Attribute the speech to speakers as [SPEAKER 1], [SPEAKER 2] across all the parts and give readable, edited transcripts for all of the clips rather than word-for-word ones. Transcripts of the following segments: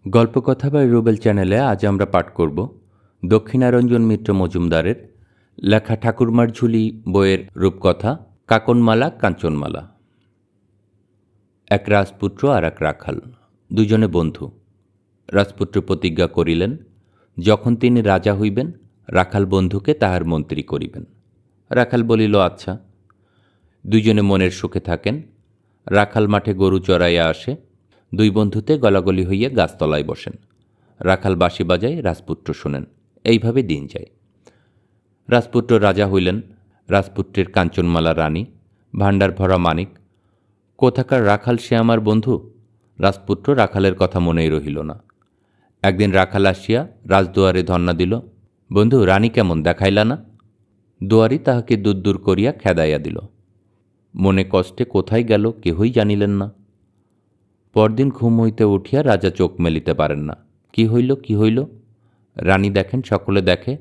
[SPEAKER 1] গল্পকথা বা রুবেল চ্যানেলে আজ আমরা পাঠ করব দক্ষিণারঞ্জন মিত্র মজুমদারের লেখা ঠাকুরমার ঝুলি বইয়ের রূপকথা কাকনমালা কাঞ্চনমালা। এক রাজপুত্র আর এক রাখাল, দুজনে বন্ধু। রাজপুত্র প্রতিজ্ঞা করিলেন, যখন তিনি রাজা হইবেন রাখাল বন্ধুকে তাহার মন্ত্রী করিবেন। রাখাল বলিল, আচ্ছা। দুইজনে মনের সুখে থাকেন। রাখাল মাঠে গরু চড়াইয়া আসে, দুই বন্ধুতে গলাগলি হইয়া গাছতলায় বসেন। রাখাল বাঁশি বাজায়, রাজপুত্র শোনেন। এইভাবে দিন যায়। রাজপুত্র রাজা হইলেন। রাজপুত্রের কাঞ্চনমালা রানী, ভাণ্ডার ভরা মানিক। কোথাকার রাখাল সে আমার বন্ধু? রাজপুত্র রাখালের কথা মনেই রহিল না। একদিন রাখাল আসিয়া রাজদুয়ারে ধন্না দিল, বন্ধু রানী কেমন, দেখাইলা না? দুয়ারি তাহাকে দূর দূর করিয়া খেদাইয়া দিল। মনে কষ্টে কোথায় গেল কেহই জানিলেন না। পরদিন ঘুম হইতে উঠিয়া রাজা চোখ মেলিতে পারেন না। কি হইল কি হইল? রানী দেখেন, সকলে দেখে।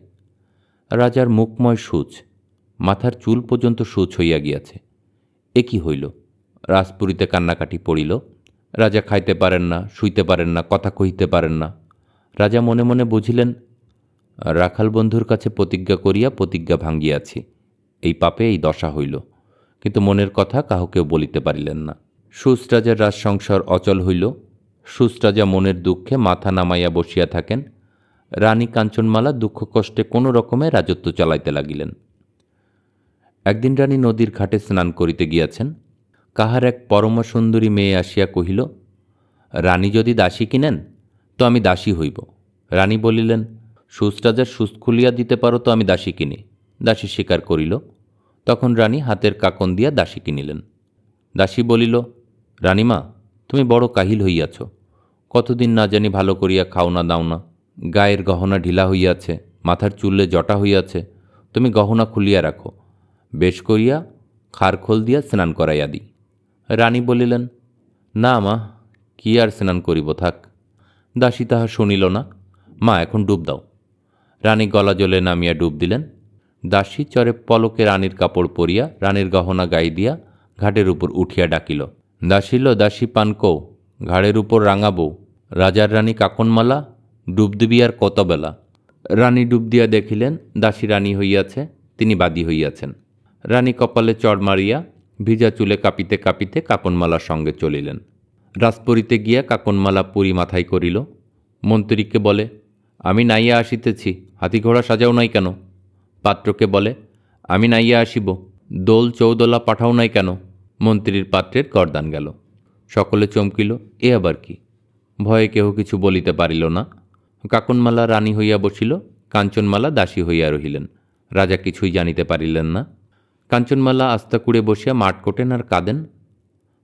[SPEAKER 1] রাজার মুখময় সূচ, মাথার চুল পর্যন্ত সূচ হইয়া গিয়াছে। এ কি হইল? রাজপুরীতে কান্নাকাটি পড়িল। রাজা খাইতে পারেন না, শুইতে পারেন না, কথা কহিতে পারেন না। রাজা মনে মনে বুঝিলেন, রাখাল বন্ধুর কাছে প্রতিজ্ঞা করিয়া প্রতিজ্ঞা ভাঙ্গিয়াছি, এই পাপে এই দশা হইল। কিন্তু মনের কথা কাহকেও বলিতে পারিলেন না। সুচ রাজার রাজসংসার অচল হইল। সুচ রাজা মনের দুঃখে মাথা নামাইয়া বসিয়া থাকেন। রানী কাঞ্চনমালা দুঃখ কষ্টে কোনো রকমে রাজত্ব চালাইতে লাগিলেন। একদিন রানী নদীর ঘাটে স্নান করিতে গিয়াছেন। কাহার এক পরমসুন্দরী মেয়ে আসিয়া কহিল, রানী যদি দাসী কিনেন তো আমি দাসী হইব। রানী বলিলেন, সুচ রাজার সুচ খুলিয়া দিতে পারো তো আমি দাসী কিনি। দাসী স্বীকার করিল। তখন রানী হাতের কাকন দিয়া দাসী কিনিলেন। দাসী বলিল, রানীমা, তুমি বড় কাহিল হইয়াছ। কতদিন না জানি ভালো করিয়া খাও না দাও না। গায়ের গহনা ঢিলা হইয়াছে, মাথার চুলে জটা হইয়াছে। তুমি গহনা খুলিয়া রাখো, বেশ করিয়া খারখোল দিয়া স্নান করাইয়া দিই। রানী বলিলেন, না মা, কি আর স্নান করিব, থাক। দাসী তাহা শুনিল না। মা, এখন ডুব দাও। রানী গলা জলে নামিয়া ডুব দিলেন। দাসী চরে পলকে রানীর কাপড় পরিয়া রানীর গহনা গায়ে দিয়া ঘাটের উপর উঠিয়া ডাকিল, দাসীল দাসী পানকৌ, ঘাড়ের উপর রাঙাবো, রাজার রানী কাকনমালা, ডুব দিবি আর কত বেলা। রানী ডুব দিয়া দেখিলেন দাসী রানী হইয়াছে, তিনি বাদী হইয়াছেন। রানী কপালে চড় মারিয়া ভিজা চুলে কাঁপিতে কাঁপিতে কাকনমালার সঙ্গে চলিলেন। রাজপুরীতে গিয়া কাকনমালা পুরী মাথায় করিল। মন্ত্রীকে বলে, আমি নাইয়া আসিতেছি, হাতি ঘোড়া সাজাও নাই কেন? পাত্রকে বলে, আমি নাইয়া আসিব, দোল চৌদোলা পাঠাও নাই কেন? মন্ত্রীর পাত্রের গরদান গেল। সকলে চমকিল, এ আবার কি? ভয়ে কেহ কিছু বলিতে পারিল না। কাকনমালা রানী হইয়া বসিল, কাঞ্চনমালা দাসী হইয়া রহিলেন। রাজা কিছুই জানিতে পারিলেন না। কাঞ্চনমালা আস্তা কুড়ে বসিয়া মাঠ কোটেন আর কাঁদেন।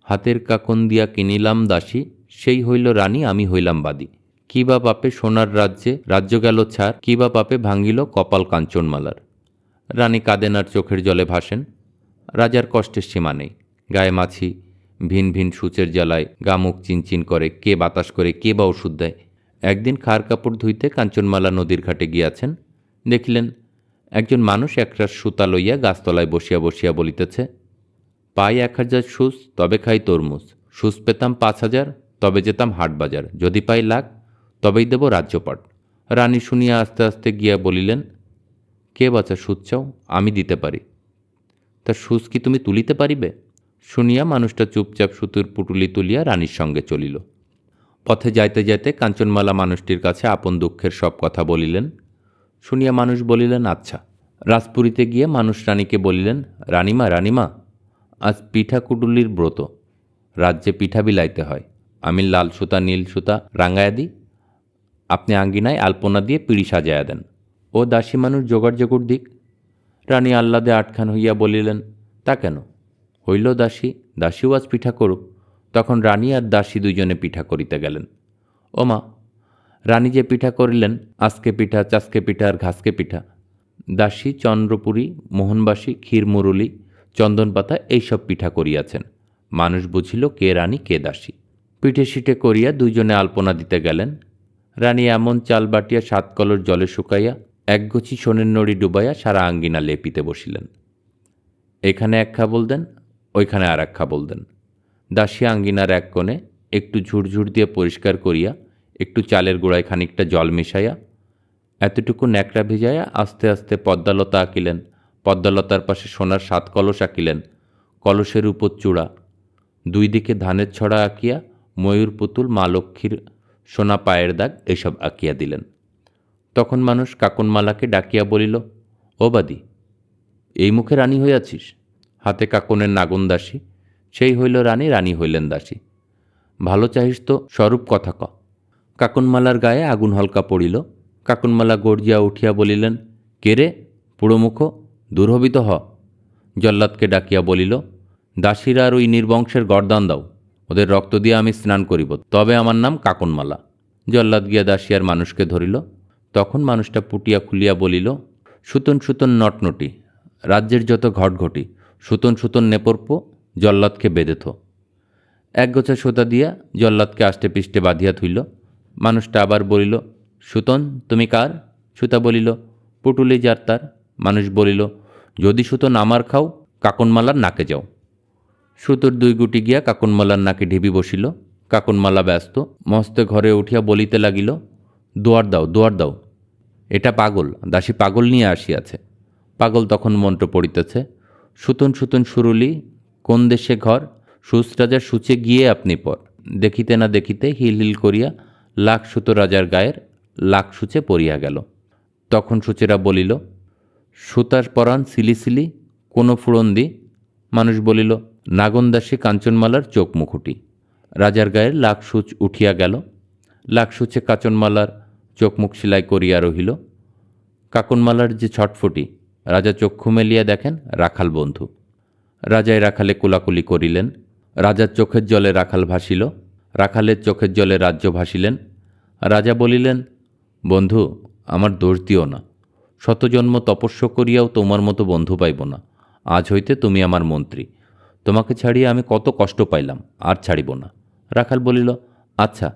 [SPEAKER 1] হাতের কাকন দিয়া কিনিলাম দাসী, সেই হইল রানী, আমি হইলাম বাদী। কি বা পাপে সোনার রাজ্যে রাজ্য গেল ছাড়, কি বা পাপে ভাঙ্গিল কপাল কাঞ্চনমালার। রানী কাঁদেন আর চোখের জলে ভাসেন। রাজার কষ্টের সীমা নেই। গায়ে মাছি, ভিন ভিন সূচের জ্বালায় গা মুখ চিনচিন করে, কে বাতাস করে, কে বা ওষুধ দেয়। একদিন খার কাপড় ধুইতে কাঞ্চনমালা নদীর ঘাটে গিয়াছেন। দেখিলেন একজন মানুষ একটা সুতা লইয়া গাছতলায় বসিয়া বসিয়া বলিতেছে, পাই 1000 সুচ তবে খাই তরমুজ, সুচ পেতাম 5000 তবে যেতাম হাট বাজার, যদি পাই লাখ তবেই দেব রাজ্যপাট। রানী শুনিয়া আস্তে আস্তে গিয়া বলিলেন, কে বাছা সুচ চাও? আমি দিতে পারি। তা সুচ কি তুমি তুলিতে পারিবে? শুনিয়া মানুষটা চুপচাপ সুতুর পুটুলি তুলিয়া রানীর সঙ্গে চলিল। পথে যাইতে যাইতে কাঞ্চনমালা মানুষটির কাছে আপন দুঃখের সব কথা বলিলেন। শুনিয়া মানুষ বলিলেন, আচ্ছা। রাজপুরীতে গিয়ে মানুষ রানীকে বলিলেন, রানীমা রানীমা, আজ পিঠা কুটুলির ব্রত, রাজ্যে পিঠা বিলাইতে হয়। আমি লাল সুতা নীল সুতা রাঙায়া দিই, আপনি আঙ্গিনায় আলপনা দিয়ে পিড়ি সাজায়া দেন। ও দাসী মানুষ জোগাড় জোগাড় দিক। রানী আহ্লাদে আটখান হইয়া বলিলেন, তা কেন? হইল দাসী, দাসীও আজ পিঠা করুক। তখন রানী আর দাসী দুইজনে পিঠা করিতে গেলেন। ওমা, রানী যে পিঠা করিলেন, আজকে পিঠা, চাষকে পিঠা আর ঘাসকে পিঠা। দাসী চন্দ্রপুরী, মোহনবাসী, ক্ষীর মুরুলি, চন্দনপাতা এইসব পিঠা করিয়াছেন। মানুষ বুঝিল কে রানী কে দাসী। পিঠে সিঠে করিয়া দুইজনে আলপনা দিতে গেলেন। রানী এমন চাল বাটিয়া 7 কলস জলে শুকাইয়া একগোছি সোনের নড়ি ডুবাইয়া সারা আঙ্গিনা লেপিতে বসিলেন। এখানে এক খাবল দেন, ওইখানে আর এক খাবল দেন। দাসী আঙ্গিনার এক কোণে একটু ঝুরঝুর দিয়ে পরিষ্কার করিয়া একটু চালের গুঁড়ায় খানিকটা জল মিশাইয়া এতটুকু ন্যাকড়া ভিজাইয়া আস্তে আস্তে পদ্মালতা আঁকিলেন। পদ্মালতার পাশে সোনার 7 কলস আঁকিলেন। কলসের উপর চূড়া, 2 দিকে ধানের ছড়া আঁকিয়া ময়ূর পুতুল, মা লক্ষ্মীর সোনা পায়ের দাগ এসব আঁকিয়া দিলেন। তখন মানুষ কাকনমালাকে ডাকিয়া বলিল, ও বাদি, এই মুখে রানী হইয়াছিস? হাতে কাকনের নাগন দাসী, সেই হইল রানী, রানী হইলেন দাসী। ভালো চাহিস তো স্বরূপ কথা ক। কাকনমালার গায়ে আগুন হলকা পড়িল। কাকনমালা গর্জিয়া উঠিয়া বলিলেন, কে রে পুড়োমুখ, দূর হবি তো হ। জল্লাদকে ডাকিয়া বলিল, দাসীরা আর ওই নির্বংশের গরদান দাও, ওদের রক্ত দিয়ে আমি স্নান করিব, তবে আমার নাম কাকনমালা। জল্লাদ গিয়া দাসী আর মানুষকে ধরিল। তখন মানুষটা পুটিয়া খুলিয়া বলিল, সুতন সুতন নটনটি, রাজ্যের যত ঘটঘটি, সুতন সুতন নেপর্প, জল্লাদকে বেঁধেথ। এক গোছা সুতা দিয়া জল্লাদকে আষ্টে পিষ্টে বাঁধিয়া থইল। মানুষটা আবার বলিল, সুতন তুমি কার? সুতা বলিল, পুটুলি যার তার। মানুষ বলিল, যদি সুতন আমার খাও, কাকনমালার নাকে যাও। সুতোর 2 গুটি গিয়া কাকনমালার নাকে ঢিবি বসিল। কাকনমালা ব্যস্ত মস্তে ঘরে উঠিয়া বলিতে লাগিল, দুয়ার দাও, দুয়ার দাও, এটা পাগল, দাসী পাগল নিয়ে আসিয়াছে। পাগল তখন মন্ত্র পড়িতেছে, সুতন সুতন সুরুলি, কোন দেশে ঘর, সুচ রাজার সূচে গিয়ে আপনি পর। দেখিতে না দেখিতে হিল হিল করিয়া লাখ সুতো রাজার গায়ের লাখ সূচে পড়িয়া গেল। তখন সূচেরা বলিল, সুতার পরাণ সিলি সিলি, কোনো ফুরন্দি। মানুষ বলিল, নাগনদাসী কাঞ্চনমালার চোখ মুখুটি। রাজার গায়ের লাখ সূচ উঠিয়া গেল। লাখ সূচে কাঞ্চনমালার চোখ মুখ সেলাই করিয়া রহিল। কাকনমালার যে ছটফটি, রাজা চক্ষু মেলিয়া দেখেন রাখাল বন্ধু। রাজায় রাখালে কোলাকুলি করিলেন। রাজার চোখের জলে রাখাল ভাসিল, রাখালের চোখের জলে রাজ্য ভাসিলেন। রাজা বলিলেন, বন্ধু, আমার দোষ দিও না, শতজন্ম তপস্য করিয়াও তোমার মতো বন্ধু পাইব না। আজ হইতে তুমি আমার মন্ত্রী, তোমাকে ছাড়িয়া আমি কত কষ্ট পাইলাম, আর ছাড়িব না। রাখাল বলিল, আচ্ছা,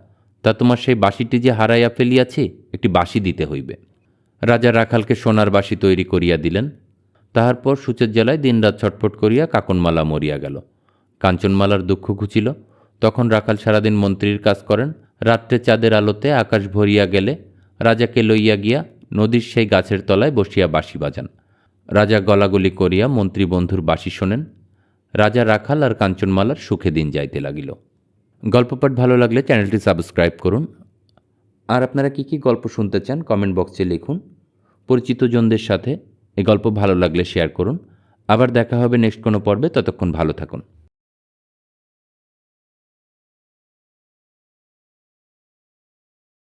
[SPEAKER 1] তা তোমার সেই বাঁশিটি যে হারাইয়া ফেলিয়াছি, একটি বাঁশি দিতে হইবে। রাজা রাখালকে সোনার বাঁশি তৈরি করিয়া দিলেন। তাহার পর সূচের জ্বালায় দিনরাত ছটফট করিয়া কাকনমালা মরিয়া গেল। কাঞ্চনমালার দুঃখ ঘুচিল। তখন রাখাল সারাদিন মন্ত্রীর কাজ করেন। রাত্রে চাঁদের আলোতে আকাশ ভরিয়া গেলে রাজাকে লইয়া গিয়া নদীর সেই গাছের তলায় বসিয়া বাঁশি বাজান। রাজা গলাগলি করিয়া মন্ত্রী বন্ধুর বাঁশি শোনেন। রাজা রাখাল আর কাঞ্চনমালার সুখে দিন যাইতে লাগিল। গল্পপাঠ ভালো লাগলে চ্যানেলটি সাবস্ক্রাইব করুন। আর আপনারা কী কী গল্প শুনতে চান কমেন্ট বক্সে লিখুন। পরিচিতজনদের সাথে এই গল্প ভালো লাগলে শেয়ার করুন। আবার দেখা হবে নেক্সট কোনো পর্বে, ততক্ষণ ভালো থাকুন।